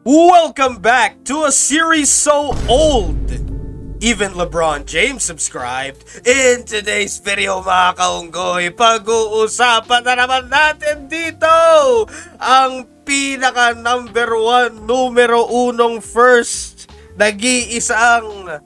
Welcome back to a series so old, even LeBron James subscribed. In today's video mga kaunggoy, pag-uusapan na naman natin dito ang pinaka numero unong first, nag-iisang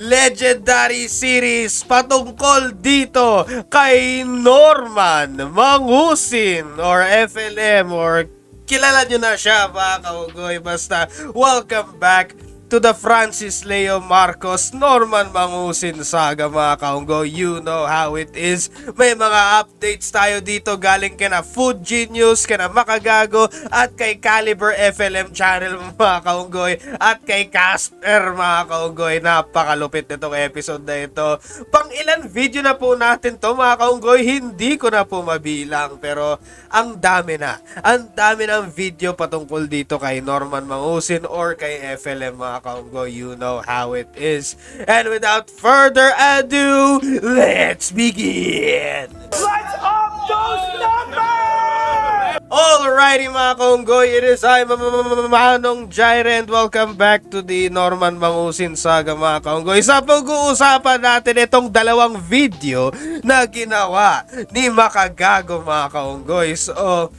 legendary series patungkol dito kay Norman Mangusin or FLM or kilala nyo na siya mga kaugoy. Basta welcome back to the Francis Leo Marcos Norman Mangusin saga mga kaunggoy. You know how it is. May mga updates tayo dito galing kina Food Genius, kina Makagago at kay Caliber FLM channel mga kaunggoy at kay Casper mga kaunggoy. Napakalupit nitong episode na ito. Pang ilan video na po natin to mga kaunggoy, hindi ko na po mabilang, pero ang dami na. Ang dami ng video patungkol dito kay Norman Mangusin or kay FLM mga kaunggoy. You know how it is. And without further ado, let's begin! Let's up those numbers! Alrighty mga kaunggoy, it is I, Manong Jaire, and welcome back to the Norman Mangusin saga mga kaunggoy. Sa pag-uusapan natin itong dalawang video na ginawa ni Makagago mga kaunggoy. So,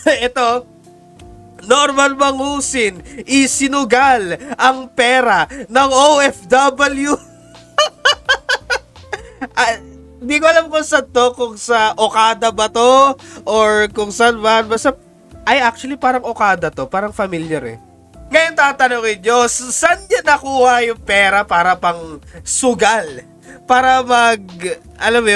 ito, Norman Mangusin isinugal ang pera ng OFW. Di ko alam kung saan to, kung sa Okada ba to or kung saan ba. Basta, actually parang Okada to, parang familiar eh. Ngayon tatanungin nyo, saan niya nakuha yung pera para pang sugal? Para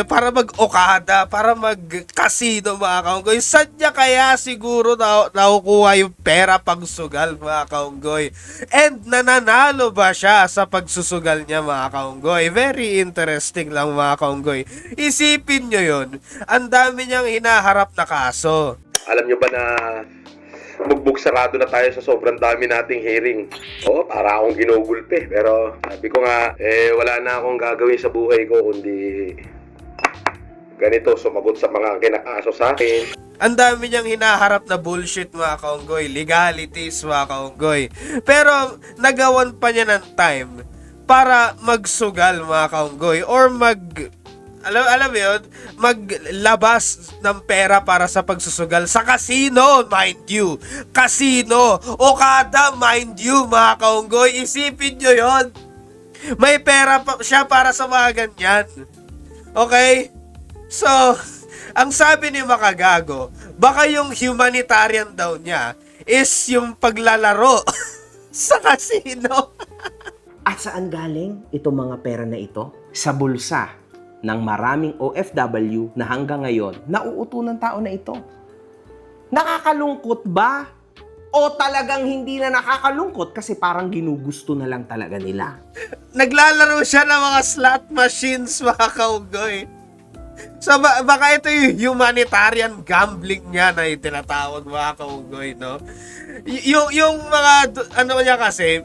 para mag-Okada, para mag-casino mga kaunggoy. Saan niya kaya siguro nakukuha yung pera pang sugal mga kaunggoy? And nananalo ba siya sa pagsusugal niya mga kaunggoy? Very interesting lang mga kaunggoy. Isipin nyo yun, ang dami niyang hinaharap na kaso. Alam nyo ba na bugbog sarado na tayo sa sobrang dami nating hearing? Oo, para akong ginugulpe. Pero sabi ko nga, wala na akong gagawin sa buhay ko kundi ganito, sumagot sa mga kinakaso sa akin. Ang dami niyang hinaharap na bullshit mga kaunggoy, legalities mga kaunggoy. Pero nagawan pa niya ng time para magsugal mga kaunggoy or alam mo yun, maglabas ng pera para sa pagsusugal sa casino, mind you. Casino, Okada, mind you, mga kaunggoy. Isipin nyo yun. May pera pa siya para sa mga ganyan. Okay? So, ang sabi ni Makagago, baka yung humanitarian daw niya is yung paglalaro sa casino. At saan galing itong mga pera na ito? Sa bulsa ng maraming OFW na hanggang ngayon nauuto ng tao na ito. Nakakalungkot ba? O talagang hindi na nakakalungkot kasi parang ginugusto na lang talaga nila? Naglalaro siya ng mga slot machines mga kaunggoy. So baka ito yung humanitarian gambling niya na tinatawag mga kaunggoy, no? Yung mga niya kasi,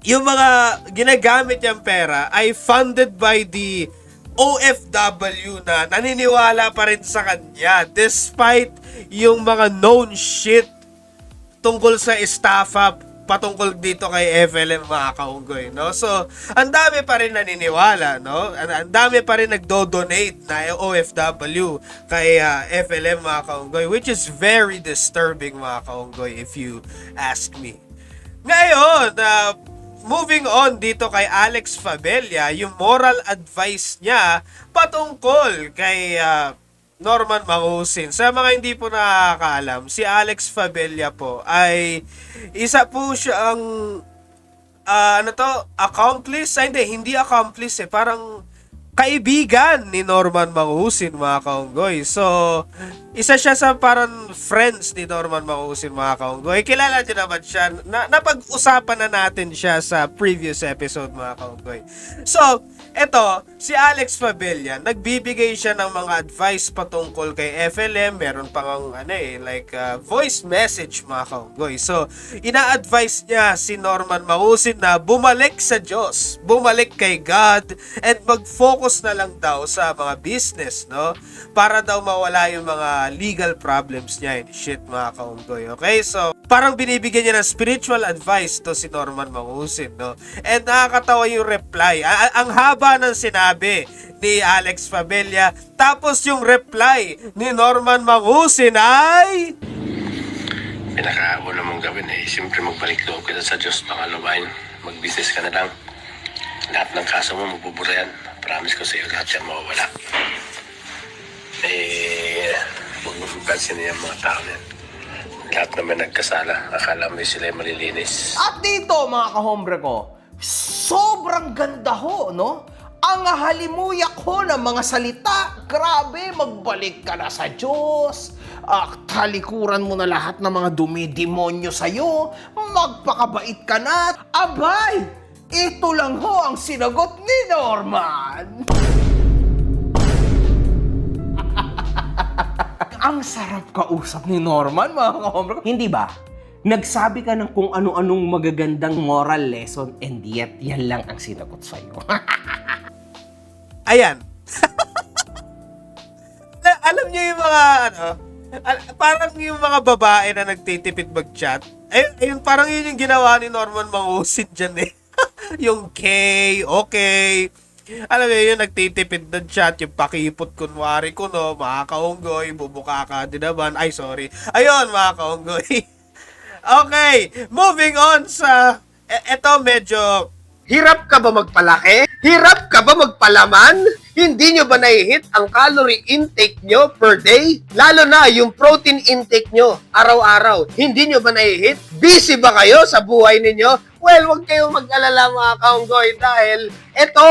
yung mga ginagamit niyang pera ay funded by the OFW na naniniwala pa rin sa kanya despite yung mga known shit tungkol sa estafa patungkol dito kay FLM mga kaunggoy, no? So, ang dami pa rin naniniwala, no? Ang dami pa rin nagdo-donate na OFW kay FLM mga kaunggoy, which is very disturbing mga kaunggoy if you ask me. Ngayon, moving on dito kay Alex Fabella, yung moral advice niya patungkol kay Norman Mangusin. Sa mga hindi po nakakaalam, si Alex Fabella po ay isa po siyang accomplice? Hindi accomplice parang kaibigan ni Norman Mangusin mga kaunggoy. So, isa siya sa parang friends ni Norman Mangusin mga kaunggoy. Kilala niyo naman siya. Napag-usapan na natin siya sa previous episode mga kaunggoy. So, eto, si Alex Fabella, nagbibigay siya ng mga advice patungkol kay FLM. Meron pang voice message mga kaunggoy. So, ina-advise niya si Norman Mangusin na bumalik sa Diyos, bumalik kay God, and mag-focus na lang daw sa mga business, no? Para daw mawala yung mga legal problems niya and shit mga kaunggoy. Okay, so parang binibigyan niya ng spiritual advice to si Norman Mangusin, no? And nakakatawa yung reply. Ang haba ng sinabi ni Alex Fabella, tapos yung reply ni Norman Mangusin ay... Pinakauna mong gawin siyempre magbalik loob ka sa Diyos. Pangalawain, mag-business ka na lang. Lahat ng kaso mo, magbubura yan. Promise ko sa iyo, lahat yan mawawala. Huwag mo pansin niya mga tao yan. Lahat naman nagkasala. Akala mo sila malilinis. At dito, mga kahombre ko, sobrang ganda ho, no? Ang halimuyak ho ng mga salita. Grabe, magbalik ka na sa Diyos. Talikuran mo na lahat ng mga dumi-demonyo sa'yo. Magpakabait ka na. Abay, ito lang ho ang sinagot ni Norman. Ang sarap kausap ni Norman, mga kahombre. Hindi ba? Nagsabi ka ng kung ano-anong magagandang moral lesson and yet yan lang ang sinagot sa'yo. Ayan. Alam niyo yung mga, parang yung mga babae na nagtitipid mag-chat. Ayun, parang yun yung ginawa ni Norman Mangusin dyan eh. Yung okay. Alam mo yun, nagtitipid ng chat, yung pakipot kunwari ko, no, mga kaunggoy, bubuka ka din naman. Ay, sorry. Ayun, mga kaunggoy. Okay, moving on sa, eto medyo, Hirap ka ba magpalaki? Hirap ka ba magpalaman? Hindi nyo ba nai-hit ang calorie intake nyo per day? Lalo na yung protein intake nyo araw-araw. Hindi nyo ba nai-hit? Busy ba kayo sa buhay ninyo? Well, huwag kayong mag-alala mga kaunggoy dahil ito,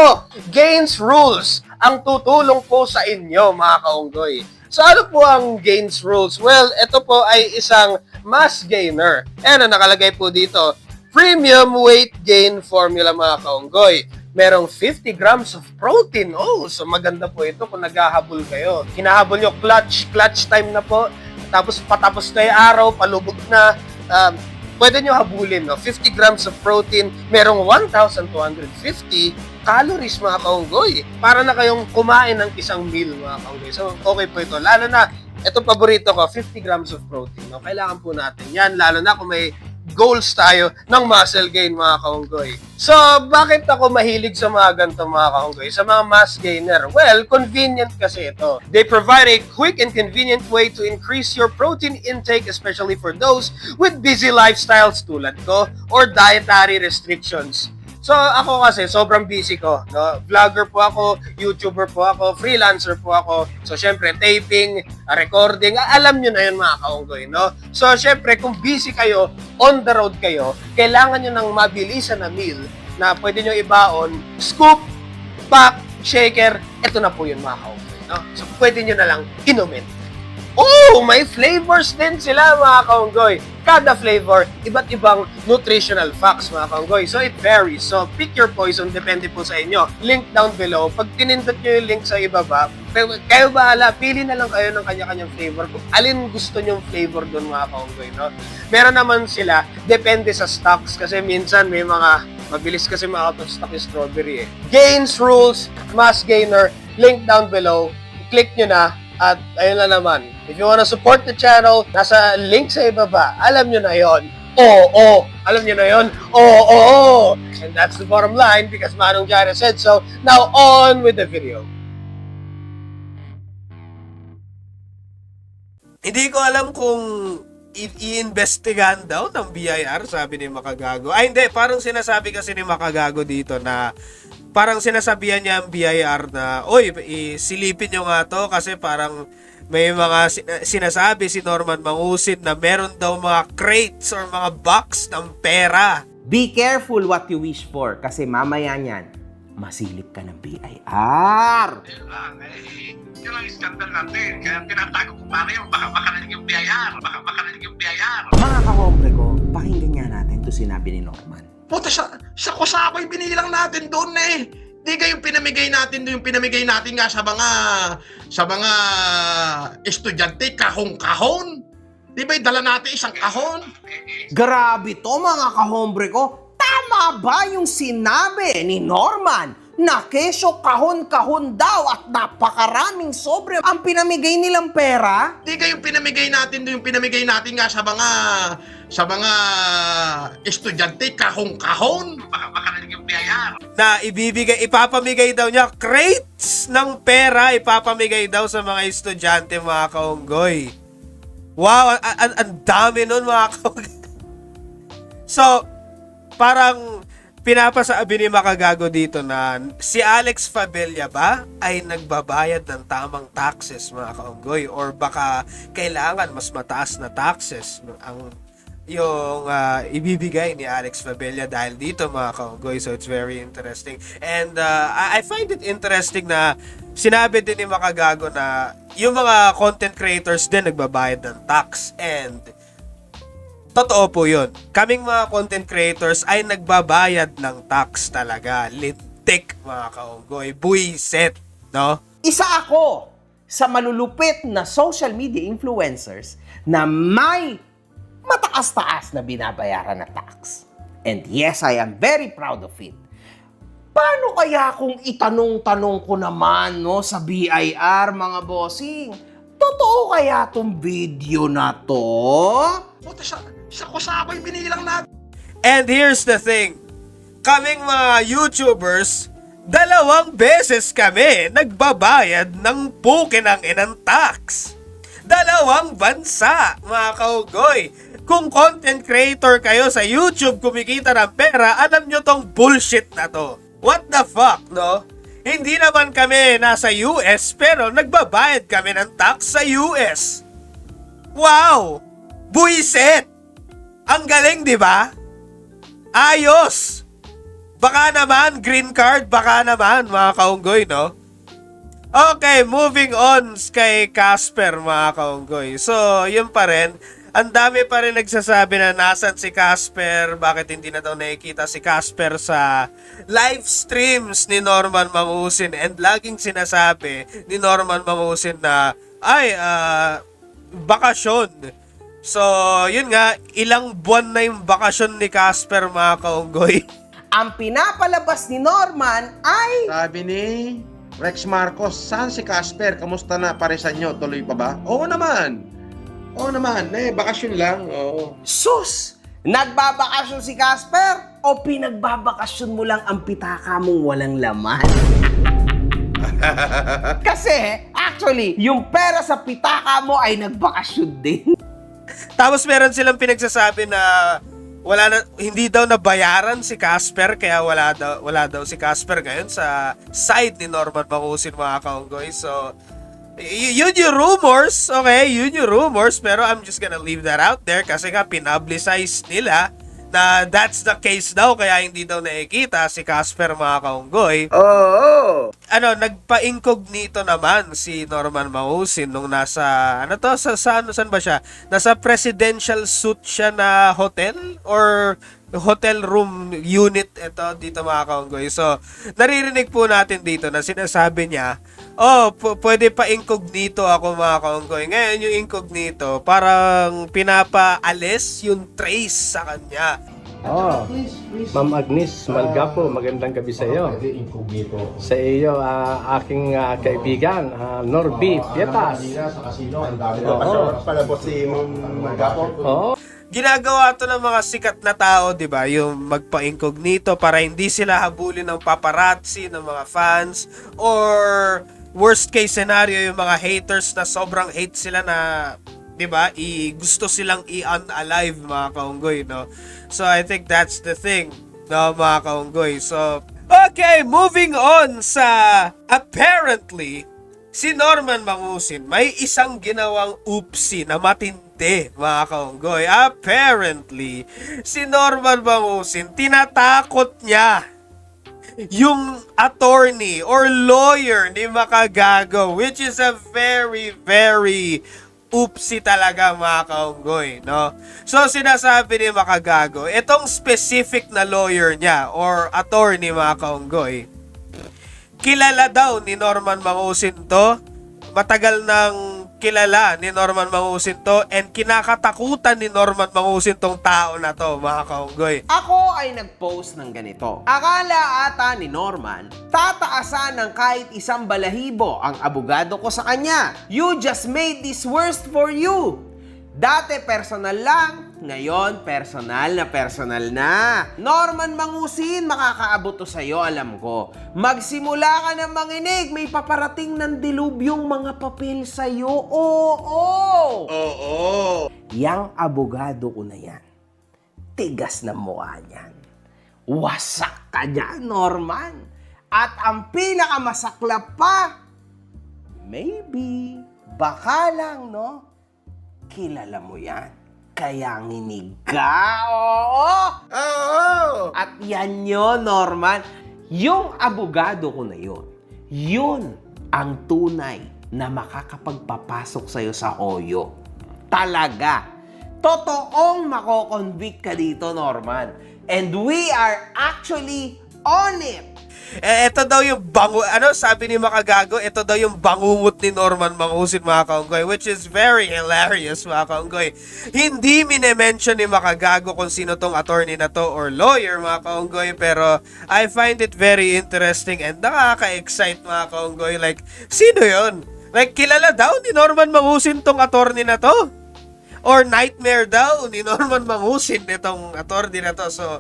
Gains Rules, ang tutulong po sa inyo mga kaunggoy. So ano po ang Gains Rules? Well, ito po ay isang mass gainer. And ang nakalagay po dito, Premium Weight Gain Formula mga kaunggoy. Merong 50 grams of protein. Oh, so maganda po ito kung naghahabol kayo. Hinahabol nyo, clutch time na po. Tapos patapos na yung araw, palubog na. Pwede nyo habulin, no? 50 grams of protein. Merong 1,250 calories mga kaunggoy. Para na kayong kumain ng isang meal mga kaunggoy. So okay po ito. Lalo na, ito paborito ko, 50 grams of protein. No? Kailangan po natin yan. Lalo na kung may goals tayo ng muscle gain mga kaunggoy. So, bakit ako mahilig sa mga ganito mga kaunggoy? Sa mga mass gainer? Well, convenient kasi ito. They provide a quick and convenient way to increase your protein intake, especially for those with busy lifestyles tulad ko or dietary restrictions. So, ako kasi, sobrang busy ko. No? Vlogger po ako, YouTuber po ako, freelancer po ako. So, syempre, taping, recording, alam nyo na yun mga kaunggoy, no? So, syempre, kung busy kayo, on the road kayo, kailangan nyo ng mabilisan na meal na pwede nyo ibaon, scoop, pack, shaker, ito na po yun mga kaunggoy, no? So, pwede nyo na lang inumin. Oh, may flavors din sila mga kaunggoy. Kada flavor, iba't ibang nutritional facts mga kaunggoy. So it varies. So pick your poison, depende po sa inyo. Link down below. Pag pinindot nyo yung link sa ibaba, kayo bahala, pili na lang kayo ng kanya-kanyang flavor. Kung alin gusto nyong flavor doon mga kaunggoy, no? Meron naman sila, depende sa stocks. Kasi minsan may mga, mabilis kasi makapag-stock yung strawberry eh. Gains Rules, Mass Gainer, link down below. Click nyo na. At ayun na naman, if you wanna support the channel, nasa link sa ibaba, alam nyo na yon. Oo. Alam nyo na yon? Oo. And that's the bottom line because Manong Jara said so. Now on with the video. hindi ko alam kung i-investigahan daw ng BIR, sabi ni Makagago. Ay, hindi. Parang sinasabi kasi ni Makagago dito na parang sinasabihan niya ang BIR na, oy, silipin nyo nga to kasi parang may mga sinasabi si Norman Mangusin na meron daw mga crates or mga box ng pera. Be careful what you wish for kasi mamaya niyan, masilip ka ng BIR. Yun ang skandal natin. Kaya tinatago ko pa rin, baka makarating yung BIR. Mga kahombre ko, pakinggan nga natin to sinabi ni Norman. Puta, sa kusako yung binilang natin doon eh. Di yung pinamigay natin doon, yung pinamigay natin nga sa mga estudyante, kahon-kahon. Di ba dala natin isang kahon? Grabe to mga kahombre ko. Tama ba yung sinabi ni Norman na kesyo kahon-kahon daw at napakaraming sobre ang pinamigay nilang pera. Di kayong pinamigay natin doon, yung pinamigay natin nga sa mga estudyante, kahon-kahon. Baka narinig yung biyaya. Na ipapamigay daw niya crates ng pera, ipapamigay daw sa mga estudyante, mga kaunggoy. Wow, ang dami nun, mga kaunggoy. So, parang pinapasabi ni Makagago dito na si Alex Fabella ba ay nagbabayad ng tamang taxes, mga kaunggoy, or baka kailangan mas mataas na taxes ang yung ibibigay ni Alex Fabella dahil dito, mga kaunggoy. So it's very interesting, and I find it interesting na sinabi din ni Makagago na yung mga content creators din nagbabayad ng tax, and totoo po yun. Kaming mga content creators ay nagbabayad ng tax talaga. Lintik, mga kaunggoy. Buiset, no? Isa ako sa malulupit na social media influencers na may mataas-taas na binabayaran na tax. And yes, I am very proud of it. Paano kaya kung itanong-tanong ko naman, no, sa BIR, mga bossing? Totoo kaya tong video na to? Puta, sa kusako yung binilang natin. And here's the thing. Kaming mga YouTubers, 2 beses kami nagbabayad ng pukinang inang tax. 2 bansa, mga kaunggoy. Kung content creator kayo sa YouTube, kumikita ng pera, alam nyo tong bullshit na to. What the fuck, no? Hindi naman kami nasa US, pero nagbabayad kami ng tax sa US. Wow! Buisit! Ang galing, di ba? Ayos! Baka naman, green card, baka naman, mga kaunggoy, no? Okay, moving on kay Casper, mga kaunggoy. So, yun pa rin. Ang dami pa rin nagsasabi na nasan si Casper, bakit hindi na daw nakikita si Casper sa live streams ni Norman Mangusin, and laging sinasabi ni Norman Mangusin na, bakasyon. So, yun nga, ilang buwan na yung bakasyon ni Casper, mga kaunggoy. Ang pinapalabas ni Norman ay Sabi ni Rex Marcos, saan si Casper? Kamusta na paresan nyo? Tuloy pa ba? Oo naman. Bakasyon lang. Oo. sus! Nagbabakasyon si Casper o pinagbabakasyon mo lang ang pitaka mong walang laman? Kasi, actually, yung pera sa pitaka mo ay nagbakasyon din. Tapos meron silang pinagsasabi na hindi daw nabayaran si Casper, kaya wala daw si Casper ngayon sa side ni Norman Mangusin, mga kaunggoy. So, yun yung rumors, okay? Yun yung rumors, pero I'm just gonna leave that out there kasi nga pinablicize nila na that's the case daw, kaya hindi daw nakikita si Casper, mga kaunggoy. Nagpa-incognito naman si Norman Mangusin nung nasa, saan ba siya? Nasa presidential suite siya na hotel or hotel room unit dito, mga kaunggoy. So, naririnig po natin dito na sinasabi niya, pwede pa incognito ako, mga kaunggoy. Ngayon yung incognito, parang pinapaalis yung trace sa kanya. Ma'am Agnes Malgapo, magandang gabi sa iyo. Sa iyo, aking kaibigan, Norby Pietas. Ginagawa to ng mga sikat na tao, di ba? Yung magpa-incognito para hindi sila habulin ng paparazzi, ng mga fans, or worst case scenario, yung mga haters na sobrang hate sila na, di ba, gusto silang i-unalive, mga kaunggoy, no? So, I think that's the thing, no, mga kaunggoy. So, okay, moving on sa apparently, si Norman Mangusin may isang ginawang oopsie na matindi, mga kaunggoy. Apparently, si Norman Mangusin, tinatakot niya yung attorney or lawyer ni Makagago, which is a very, very oopsie talaga, mga kaunggoy, no? So, sinasabi ni Makagago, itong specific na lawyer niya or attorney, mga kaunggoy, kilala daw ni Norman Mangusin to, matagal nang kilala ni Norman Mangusin to and kinakatakutan ni Norman Mangusin tong tao na to, mga kaunggoy. Ako ay nag-post ng ganito. Akala ata ni Norman, tataasan ng kahit isang balahibo ang abogado ko sa kanya. You just made this worse for you. Dati personal lang, ngayon personal na. Norman Mangusin, makakaabot to sa'yo, alam ko. Magsimula ka na manginig, may paparating ng dilubyong mga papel sa'yo. Oo! Yang abogado ko na yan, tigas na mukha niyan. Wasak ka dyan, Norman. At ang pinakamasaklap pa, maybe, baka lang, no? Kilala mo yan. Kaya nginig ka. Oo! At yan yun, Norman. Yung abogado ko na yun ang tunay na makakapagpapasok sa'yo sa hoyo. Talaga. Totoong makoconvict ka dito, Norman. And we are actually on it. Ito daw yung sabi ni Makagago, ito daw yung bangungot ni Norman Mangusin, mga kaunggoy, which is very hilarious, mga kaunggoy. Hindi mine-mention ni Makagago kung sino tong attorney na to or lawyer, mga kaunggoy, pero I find it very interesting and nakaka-excite, mga kaunggoy. Like, sino yon? Like, kilala daw ni Norman Mangusin tong attorney na to? Or nightmare daw ni Norman Mangusin itong attorney na to. So,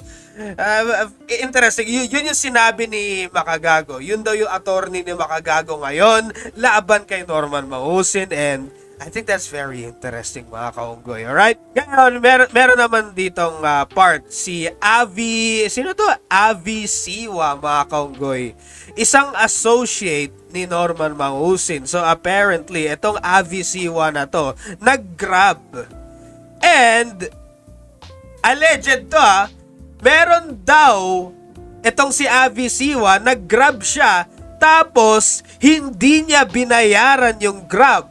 interesting. Yun yung sinabi ni Makagago. Yun daw yung attorney ni Makagago ngayon laban kay Norman Mangusin, and I think that's very interesting, mga kaunggoy. Alright? Ngayon, meron naman ditong part. Si Avi, sino to? Avi Siwa, mga kaunggoy. Isang associate ni Norman Mangusin. So, apparently, itong Avi Siwa na to, nag-grab. And, alleged to meron daw itong si Avi Siwa, nag-grab siya, tapos hindi niya binayaran yung grab.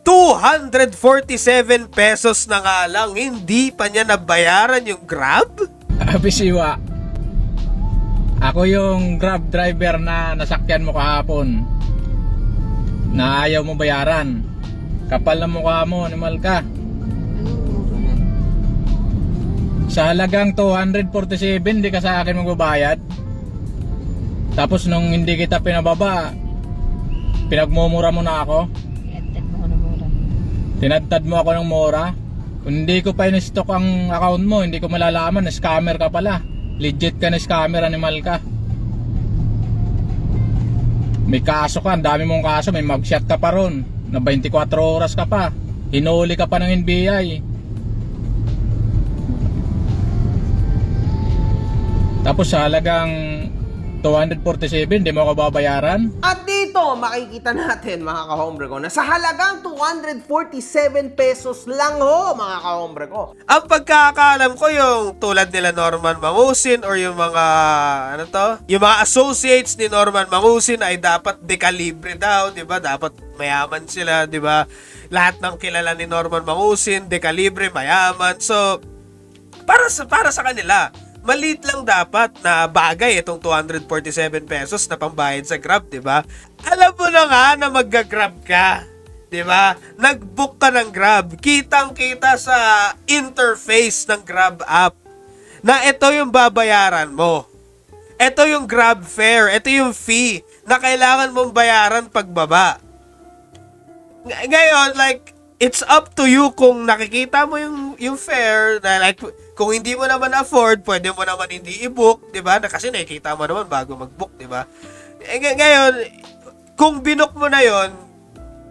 247 pesos na nga lang, hindi pa niya nabayaran yung grab? Avi Siwa, ako yung grab driver na nasakyan mo kahapon na ayaw mo bayaran. Kapal na mukha mo, animal ka. Sa halagang 247, hindi ka sa akin magbabayad. Tapos nung hindi kita pinababa, pinagmumura mo na ako. Tinadtad mo ako ng mura. Kung hindi ko pa in-stock ang account mo, hindi ko malalaman na scammer ka pala. Legit ka na scammer, animal ka. May kaso ka, ang dami mong kaso, may mugshot ka pa ron. Na 24 oras ka pa. Hinuli ka pa ng NBI. Tapos sa halagang 247, di mo ako babayaran? At dito, makikita natin, mga kahombre ko, na sa halagang 247 pesos lang ho, mga kahombre ko. Ang pagkakaalam ko, yung tulad nila Norman Mangusin or yung mga, yung mga associates ni Norman Mangusin ay dapat dekalibre daw, di ba? Dapat mayaman sila, di ba? Lahat ng kilala ni Norman Mangusin, dekalibre, mayaman. So, para sa kanila, maliit lang dapat na bagay itong 247 pesos na pambayad sa Grab, di ba? Alam mo na nga na magga-Grab ka, di ba? Nag-book ka ng Grab, kitang-kita sa interface ng Grab app na ito yung babayaran mo. Ito yung Grab fare, ito yung fee na kailangan mong bayaran pagbaba. Ngayon, like, it's up to you kung nakikita mo yung fare na like, kung hindi mo naman afford, pwede mo naman hindi i-book, 'di ba? Kasi nakikita mo naman bago mag-book, 'di ba? Ngayon, kung binook mo na 'yon,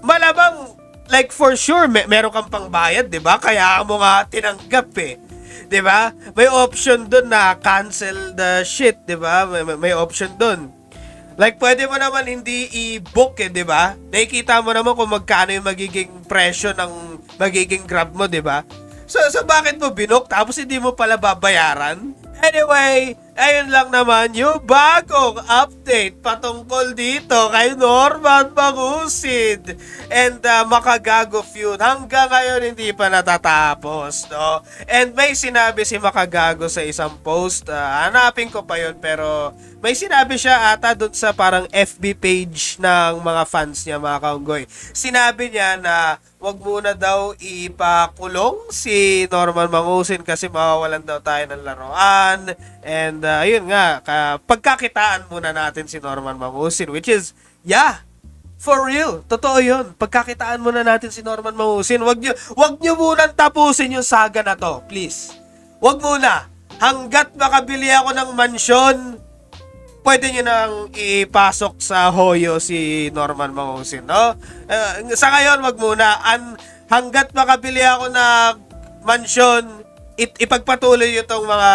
malamang like for sure meron kang pangbayad, 'di ba? Kaya mo nga tinanggap 'di ba? May option doon na cancel the shit, 'di ba? May option doon. Like, pwede mo naman hindi i-book 'di ba? Nakikita mo naman kung magkano yung magiging presyo ng magiging Grab mo, 'di ba? So bakit mo binook tapos hindi mo pala babayaran? Anyway, ayun lang naman yung bagong update patungkol dito kay Norman Mangusid and Makagago feud. Hanggang ngayon hindi pa natatapos, no? And may sinabi si Makagago sa isang post, hanapin ko pa yun, pero may sinabi siya ata dun sa parang FB page ng mga fans niya, mga kaunggoy. Sinabi niya na wag muna daw ipakulong si Norman Mangusin kasi mawawalan daw tayo ng laruan. And ayun nga, pagkakitaan muna natin si Norman Mangusin, which is, yeah, for real, totoo yun. Pagkakitaan muna natin si Norman Mangusin. Wag nyo munang tapusin yung saga na to, please. Wag muna. Hanggat makabili ako ng mansyon, pwede nyo nang ipasok sa hoyo si Norman Mangusin, no? Sa ngayon, wag muna. Hanggat makabili ako ng mansyon, ipagpatuloy nyo itong mga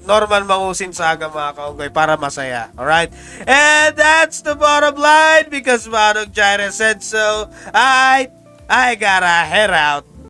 Norman Mangusin saga, mga kaunggoy, para masaya. Alright? And that's the bottom line because Manong Jaira said so. I gotta head out.